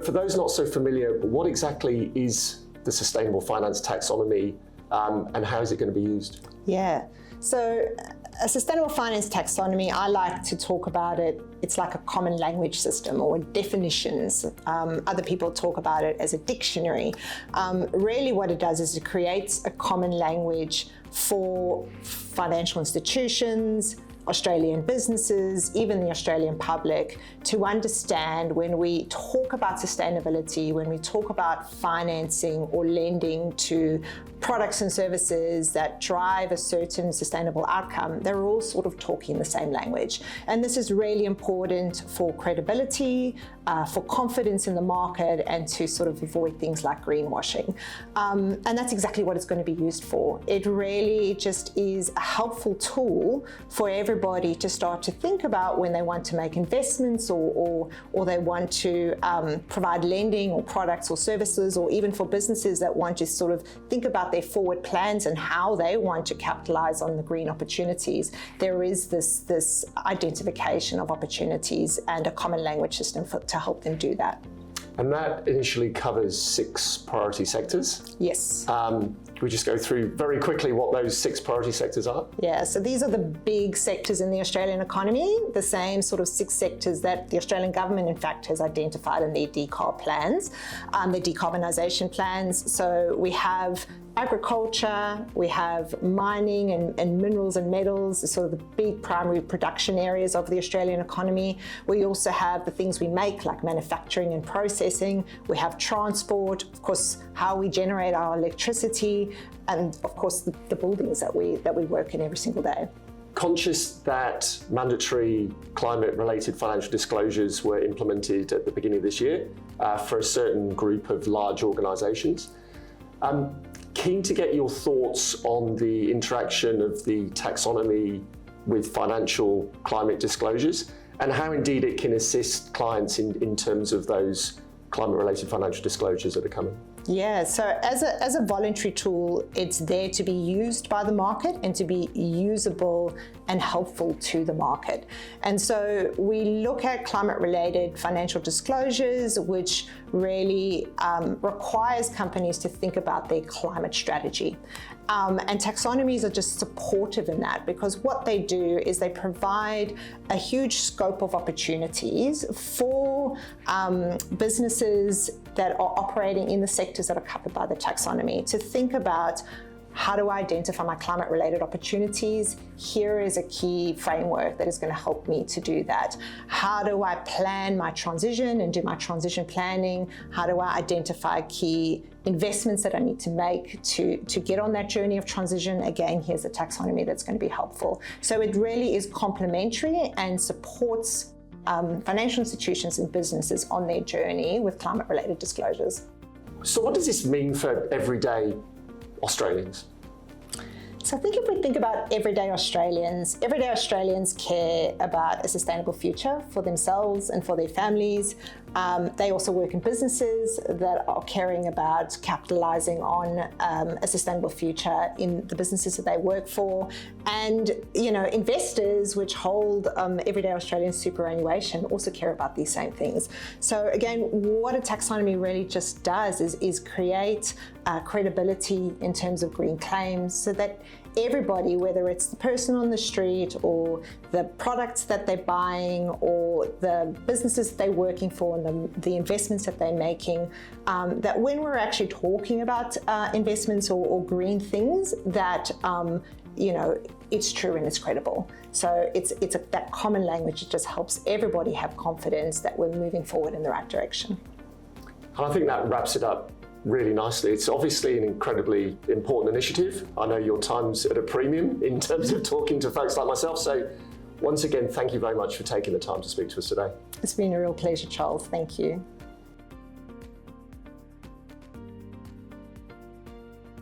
For those not so familiar, what exactly is the Sustainable Finance Taxonomy and how is it going to be used? Yeah, so a Sustainable Finance Taxonomy, I like to talk about it, it's like a common language system or definitions. Other people talk about it as a dictionary. Really what it does is it creates a common language for financial institutions, Australian businesses, even the Australian public, to understand when we talk about sustainability, when we talk about financing or lending to products and services that drive a certain sustainable outcome, they're all sort of talking the same language. And this is really important for credibility, for confidence in the market, and to sort of avoid things like greenwashing. And that's exactly what it's going to be used for. It really just is a helpful tool for everybody to start to think about when they want to make investments or they want to provide lending or products or services, or even for businesses that want to sort of think about their forward plans and how they want to capitalize on the green opportunities. There is this identification of opportunities and a common language system to help them do that. And that initially covers 6 priority sectors. Yes. We just go through very quickly what those 6 priority sectors are? Yeah, so these are the big sectors in the Australian economy, the same sort of 6 sectors that the Australian government, in fact, has identified in their decarb plans, their decarbonisation plans. So we have agriculture, we have mining and minerals and metals, sort of the big primary production areas of the Australian economy. We also have the things we make, like manufacturing and processing. We have transport, of course, how we generate our electricity, and of course the buildings that we work in every single day. Conscious that mandatory climate-related financial disclosures were implemented at the beginning of this year for a certain group of large organisations. Keen to get your thoughts on the interaction of the taxonomy with financial climate disclosures and how indeed it can assist clients in terms of those climate-related financial disclosures that are coming. Yeah, so as a voluntary tool, it's there to be used by the market and to be usable and helpful to the market. And so we look at climate-related financial disclosures, which really requires companies to think about their climate strategy. And taxonomies are just supportive in that, because what they do is they provide a huge scope of opportunities for businesses that are operating in the sectors that are covered by the taxonomy to think about, how do I identify my climate-related opportunities? Here is a key framework that is going to help me to do that. How do I plan my transition and do my transition planning? How do I identify key investments that I need to make to get on that journey of transition? Again, here's a taxonomy that's going to be helpful. So it really is complementary and supports financial institutions and businesses on their journey with climate-related disclosures. So what does this mean for everyday Australians? So I think if we think about everyday Australians care about a sustainable future for themselves and for their families. They also work in businesses that are caring about capitalising on a sustainable future in the businesses that they work for. And, investors which hold everyday Australian superannuation also care about these same things. So again, what a taxonomy really just does is create credibility in terms of green claims, so that everybody, whether it's the person on the street or the products that they're buying or the businesses that they're working for and the investments that they're making, that when we're actually talking about investments or green things, that it's true and it's credible. So it's that common language that just helps everybody have confidence that we're moving forward in the right direction. And I think that wraps it up really nicely. It's obviously an incredibly important initiative. I know your time's at a premium in terms of talking to folks like myself. So once again, thank you very much for taking the time to speak to us today. It's been a real pleasure, Charles. Thank you.